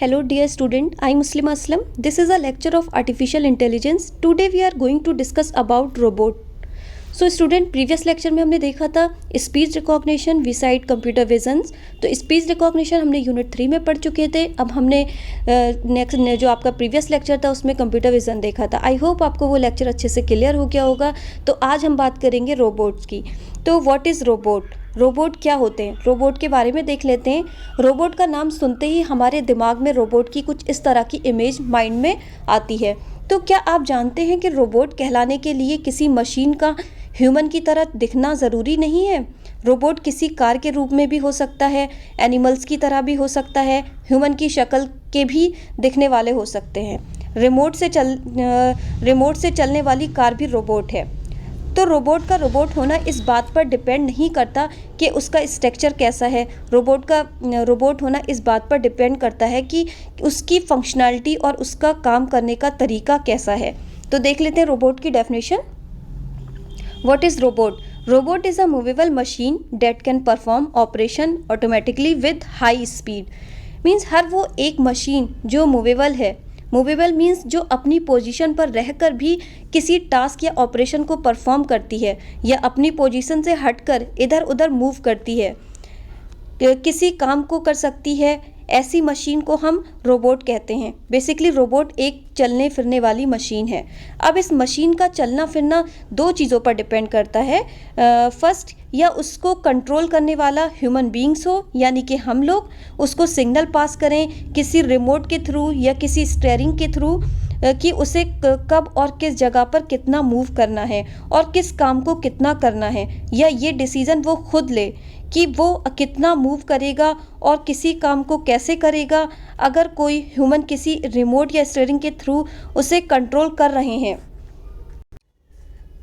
Hello dear student, I am Muslima Aslam. This is a lecture of artificial intelligence. Today we are going to discuss about robot. So student previous lecture में हमने देखा था speech recognition विसाइड computer visions. तो speech recognition हमने unit 3 में पढ़ चुके थे। अब हमने नेक्स्ट जो आपका प्रीवियस लेक्चर था उसमें कंप्यूटर विजन देखा था। आई होप आपको वो लेक्चर अच्छे से क्लियर हो गया होगा। तो आज हम बात करेंगे रोबोट्स की। तो व्हाट इज़ रोबोट? रोबोट क्या होते हैं, रोबोट के बारे में देख लेते हैं। रोबोट का नाम सुनते ही हमारे दिमाग में रोबोट की कुछ इस तरह की इमेज माइंड में आती है। तो क्या आप जानते हैं कि रोबोट कहलाने के लिए किसी मशीन का ह्यूमन की तरह दिखना ज़रूरी नहीं है। रोबोट किसी कार के रूप में भी हो सकता है, एनिमल्स की तरह भी हो सकता है, ह्यूमन की शक्ल के भी दिखने वाले हो सकते हैं। रिमोट से चलने वाली कार भी रोबोट है। तो रोबोट का रोबोट होना इस बात पर डिपेंड नहीं करता कि उसका स्ट्रक्चर कैसा है। रोबोट होना इस बात पर डिपेंड करता है कि उसकी फंक्शनैलिटी और उसका काम करने का तरीका कैसा है। तो देख लेते हैं रोबोट की definition. What is robot? Robot is a movable machine that can perform operation automatically with high speed. Means हर वो एक मशीन जो मूवेबल है। मूवेबल मीन्स जो अपनी पोजीशन पर रहकर भी किसी टास्क या ऑपरेशन को परफॉर्म करती है या अपनी पोजीशन से हटकर इधर उधर मूव करती है, किसी काम को कर सकती है। ऐसी मशीन को हम रोबोट कहते हैं। बेसिकली रोबोट एक चलने फिरने वाली मशीन है। अब इस मशीन का चलना फिरना दो चीज़ों पर डिपेंड करता है। फर्स्ट, या उसको कंट्रोल करने वाला ह्यूमन बींग्स हो, यानी कि हम लोग उसको सिग्नल पास करें किसी रिमोट के थ्रू या किसी स्टीयरिंग के थ्रू कि उसे कब और किस जगह पर कितना मूव करना है और किस काम को कितना करना है, या ये डिसीज़न वो खुद ले कि वो कितना मूव करेगा और किसी काम को कैसे करेगा। अगर कोई ह्यूमन किसी रिमोट या स्टीयरिंग के थ्रू उसे कंट्रोल कर रहे हैं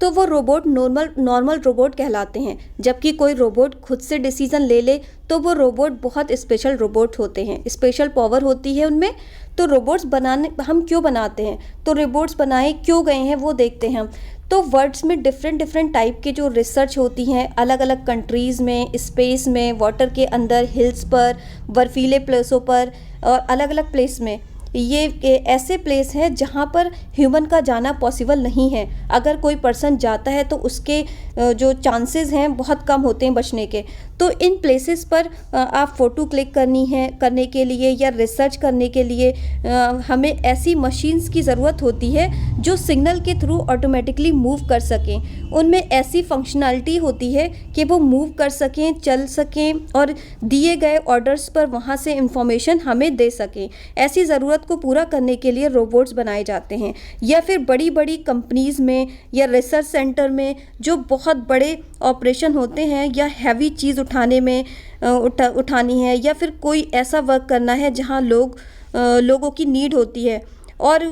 तो वो रोबोट नॉर्मल रोबोट कहलाते हैं। जबकि कोई रोबोट खुद से डिसीज़न ले ले तो वो रोबोट बहुत स्पेशल रोबोट होते हैं, स्पेशल पावर होती है उनमें। तो रोबोट्स बनाने हम क्यों बनाते हैं, तो रोबोट्स बनाए क्यों गए हैं वो देखते हैं हम। तो वर्ड्स में डिफरेंट टाइप के जो रिसर्च होती हैं अलग अलग कंट्रीज़ में, स्पेस में, वाटर के अंदर, हिल्स पर, बर्फीले प्लेसों पर और अलग अलग प्लेस में। ये ऐसे प्लेस हैं जहाँ पर ह्यूमन का जाना पॉसिबल नहीं है। अगर कोई पर्सन जाता है तो उसके जो चांसेस हैं बहुत कम होते हैं बचने के। तो इन प्लेसेस पर आप फ़ोटो क्लिक करने के लिए या रिसर्च करने के लिए हमें ऐसी मशीन्स की ज़रूरत होती है जो सिग्नल के थ्रू ऑटोमेटिकली मूव कर सकें। उनमें ऐसी फंक्शनैलिटी होती है कि वो मूव कर सकें, चल सकें और दिए गए ऑर्डर्स पर वहाँ से इंफॉर्मेशन हमें दे सकें। ऐसी ज़रूरत को पूरा करने के लिए रोबोट्स बनाए जाते हैं। या फिर बड़ी बड़ी कंपनीज़ में या रिसर्च सेंटर में जो बहुत बड़े ऑपरेशन होते हैं या हैवी चीज़ उठानी है या फिर कोई ऐसा वर्क करना है जहां लोगों की नीड होती है और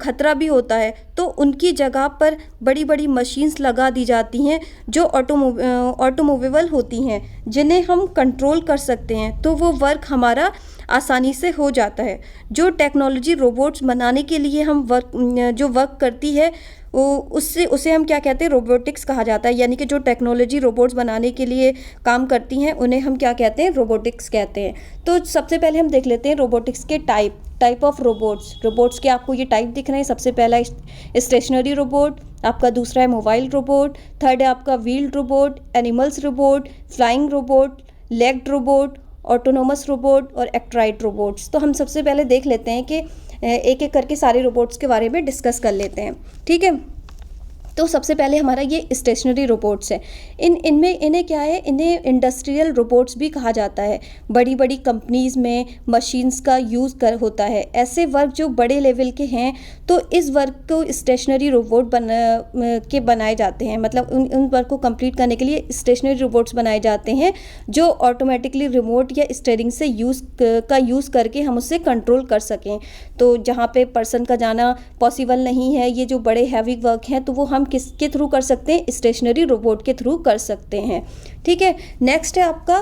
खतरा भी होता है, तो उनकी जगह पर बड़ी बड़ी मशीन्स लगा दी जाती हैं जो ऑटोमोबाइल होती हैं, जिन्हें हम कंट्रोल कर सकते हैं। तो वो वर्क हमारा आसानी से हो जाता है। जो टेक्नोलॉजी रोबोट्स बनाने के लिए हम वर्क करती है उसे हम क्या कहते हैं, रोबोटिक्स कहा जाता है। यानी कि जो टेक्नोलॉजी रोबोट्स बनाने के लिए काम करती हैं उन्हें हम क्या कहते हैं, रोबोटिक्स कहते हैं। तो सबसे पहले हम देख लेते हैं रोबोटिक्स के टाइप ऑफ रोबोट्स के आपको ये टाइप दिख रहे हैं। सबसे पहला स्टेशनरी रोबोट, आपका दूसरा है मोबाइल रोबोट, थर्ड है आपका wheeled robot, animals robot, flying robot, legged robot, autonomous robot और एक्ट्राइड रोबोट्स। तो हम सबसे पहले देख लेते हैं कि एक एक करके सारे रोबोट्स के बारे में डिस्कस कर लेते हैं। ठीक है, तो सबसे पहले हमारा ये स्टेशनरी रोबोट्स है। इन्हें क्या है, इन्हें इंडस्ट्रियल रोबोट्स भी कहा जाता है। बड़ी बड़ी कंपनीज़ में मशीन्स का यूज़ होता है। ऐसे वर्क जो बड़े लेवल के हैं तो इस वर्क को स्टेशनरी रोबोट बनाए जाते हैं। मतलब उन वर्क को कंप्लीट करने के लिए स्टेशनरी रोबोट्स बनाए जाते हैं जो ऑटोमेटिकली रिमोट या स्टीयरिंग से यूज़ करके हम उससे कंट्रोल कर सकें। तो जहाँ पे पर्सन का जाना पॉसिबल नहीं है, ये जो बड़े हैवी वर्क हैं, तो वो हम किसके थ्रू कर सकते हैं, स्टेशनरी रोबोट के थ्रू कर सकते हैं। ठीक है, नेक्स्ट है आपका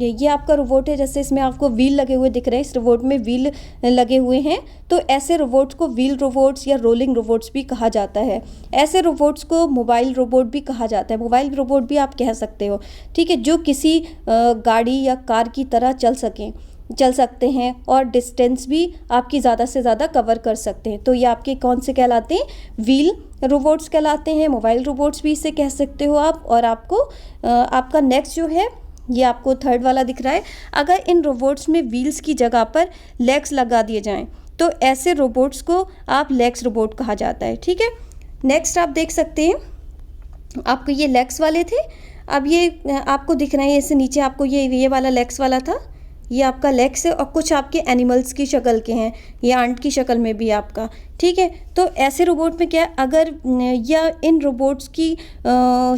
ये आपका रोबोट है। जैसे इसमें आपको व्हील लगे हुए दिख रहे हैं, इस रोबोट में व्हील लगे हुए हैं। तो ऐसे रोबोट्स को व्हील रोबोट्स या रोलिंग रोबोट्स भी कहा जाता है। ऐसे रोबोट्स को मोबाइल रोबोट भी कहा जाता है। मोबाइल रोबोट भी आप कह सकते हो। ठीक है, जो किसी गाड़ी या कार की तरह चल सकें। चल सकते हैं और डिस्टेंस भी आपकी ज़्यादा से ज़्यादा कवर कर सकते हैं। तो ये आपके कौन से कहलाते हैं? व्हील रोबोट्स कहलाते हैं, मोबाइल रोबोट्स भी इसे कह सकते हो आप। और आपको आपका नेक्स्ट जो है ये आपको थर्ड वाला दिख रहा है, अगर इन रोबोट्स में व्हील्स की जगह पर लेग्स लगा दिए जाएं तो ऐसे रोबोट्स को आप लेग्स रोबोट कहा जाता है। ठीक है, नेक्स्ट आप देख सकते हैं, आपको ये लेग्स वाले थे, अब ये आपको दिख रहा है इससे नीचे आपको ये वाला लेग्स वाला था, ये आपका लेग्स है और कुछ आपके एनिमल्स की शक्ल के हैं, ये आंट की शक्ल में भी आपका। ठीक है, तो ऐसे रोबोट में क्या है, अगर या इन रोबोट्स की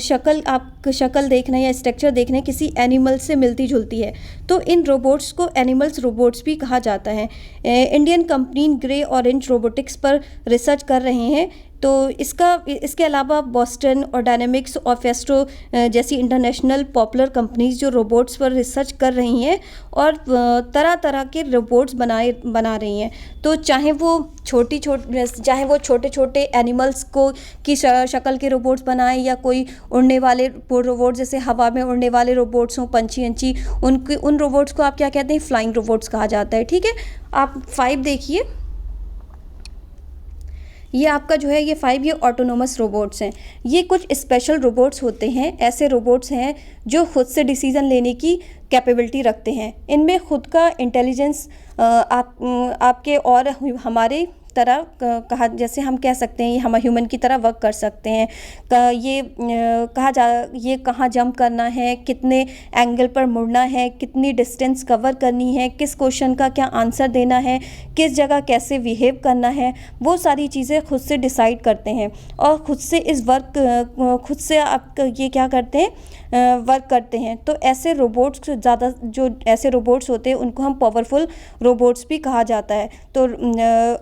शक्ल देखना या स्ट्रक्चर देखना किसी एनिमल से मिलती जुलती है तो इन रोबोट्स को एनिमल्स रोबोट्स भी कहा जाता है। Indian company grey orange robotics पर रिसर्च कर रहे हैं। तो इसके अलावा बॉस्टन और डायनेमिक्स और फेस्टो जैसी इंटरनेशनल पॉपुलर कंपनीज जो रोबोट्स पर रिसर्च कर रही हैं और तरह तरह के रोबोट्स बना रही हैं। तो चाहे वो छोटे छोटे एनिमल्स को की शक्ल के रोबोट्स बनाएं या कोई उड़ने वाले रोबोट जैसे हवा में उड़ने वाले रोबोट्स हों, पंछी उन रोबोट्स को आप क्या कहते हैं? फ्लाइंग रोबोट्स कहा जाता है। ठीक है, आप 5 देखिए, ये आपका जो है ये 5 ये ऑटोनोमस रोबोट्स हैं। ये कुछ स्पेशल रोबोट्स होते हैं, ऐसे रोबोट्स हैं जो खुद से डिसीज़न लेने की कैपेबिलिटी रखते हैं। इनमें खुद का इंटेलिजेंस आपके और हमारे तरह कहा, जैसे हम कह सकते हैं ये हम ह्यूमन की तरह वर्क कर सकते हैं। ये कहाँ जंप करना है, कितने एंगल पर मुड़ना है, कितनी डिस्टेंस कवर करनी है, किस क्वेश्चन का क्या आंसर देना है, किस जगह कैसे बिहेव करना है, वो सारी चीज़ें खुद से डिसाइड करते हैं और खुद से आप ये क्या करते हैं? वर्क करते हैं। तो ऐसे रोबोट्स जो ऐसे रोबोट्स होते हैं उनको हम पावरफुल रोबोट्स भी कहा जाता है। तो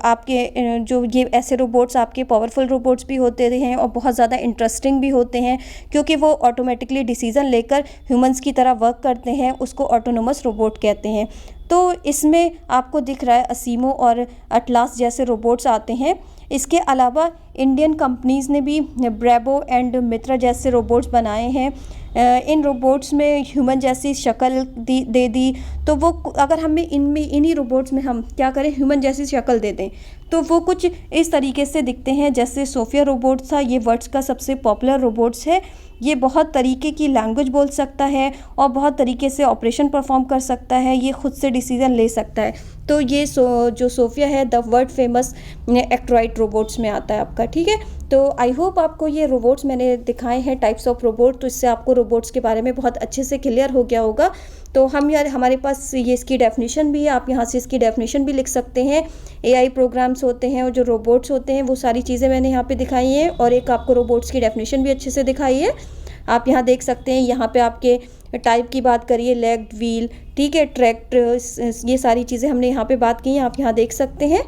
आपके जो ये ऐसे रोबोट्स आपके पावरफुल रोबोट्स भी होते हैं और बहुत ज़्यादा इंटरेस्टिंग भी होते हैं क्योंकि वो ऑटोमेटिकली डिसीज़न लेकर ह्यूमंस की तरह वर्क करते हैं, उसको ऑटोनोमस रोबोट कहते हैं। तो इसमें आपको दिख रहा है असीमो और अटलास जैसे रोबोट्स आते हैं। इसके अलावा इंडियन कंपनीज़ ने भी ब्रेबो एंड मित्रा जैसे रोबोट्स बनाए हैं। इन रोबोट्स में ह्यूमन जैसी शक्ल दे दी तो वो अगर हमें इन्हीं रोबोट्स में हम क्या करें, ह्यूमन जैसी शक्ल दे दें तो वो कुछ इस तरीके से दिखते हैं जैसे सोफिया रोबोट था, ये वर्ल्ड का सबसे पॉपुलर रोबोट्स है। ये बहुत तरीके की लैंग्वेज बोल सकता है और बहुत तरीके से ऑपरेशन परफॉर्म कर सकता है, ये खुद से डिसीज़न ले सकता है। तो ये जो सोफिया है द वर्ल्ड फेमस एक्ट्रॉइड रोबोट्स में आता है आपका। ठीक है, तो आई होप आपको ये रोबोट्स मैंने दिखाए हैं टाइप्स ऑफ रोबोट, तो इससे आपको रोबोट्स के बारे में बहुत अच्छे से क्लियर हो गया होगा। तो हमारे पास ये इसकी डेफिनेशन भी है, आप यहाँ से इसकी डेफिनेशन भी लिख सकते हैं। एआई प्रोग्राम्स होते हैं और जो रोबोट्स होते हैं वो सारी चीज़ें मैंने यहाँ पे दिखाई हैं और एक आपको रोबोट्स की डेफिनेशन भी अच्छे से दिखाई है। आप यहाँ देख सकते हैं, यहाँ पे आपके टाइप की बात करिए, लेग्ड, व्हील, ठीक है, ट्रैक्टर, ये सारी चीज़ें हमने यहाँ पे बात की हैं, आप यहाँ देख सकते हैं।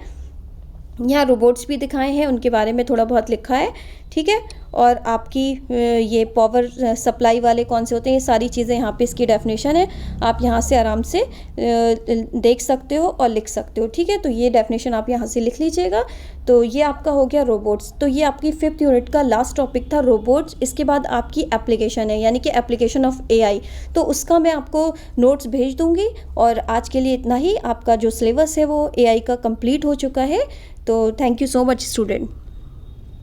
यहाँ रोबोट्स भी दिखाए हैं, उनके बारे में थोड़ा बहुत लिखा है। ठीक है, और आपकी ये पावर सप्लाई वाले कौन से होते हैं, ये सारी चीज़ें यहाँ पे इसकी डेफिनेशन है, आप यहाँ से आराम से देख सकते हो और लिख सकते हो। ठीक है, तो ये डेफिनेशन आप यहाँ से लिख लीजिएगा। तो ये आपका हो गया रोबोट्स। तो ये आपकी 5th यूनिट का लास्ट टॉपिक था रोबोट्स। इसके बाद आपकी एप्लीकेशन है, यानी कि एप्लीकेशन ऑफ एआई। तो उसका मैं आपको नोट्स भेज दूँगी और आज के लिए इतना ही। आपका जो सिलेबस है वो एआई का कंप्लीट हो चुका है। तो thank you so much student.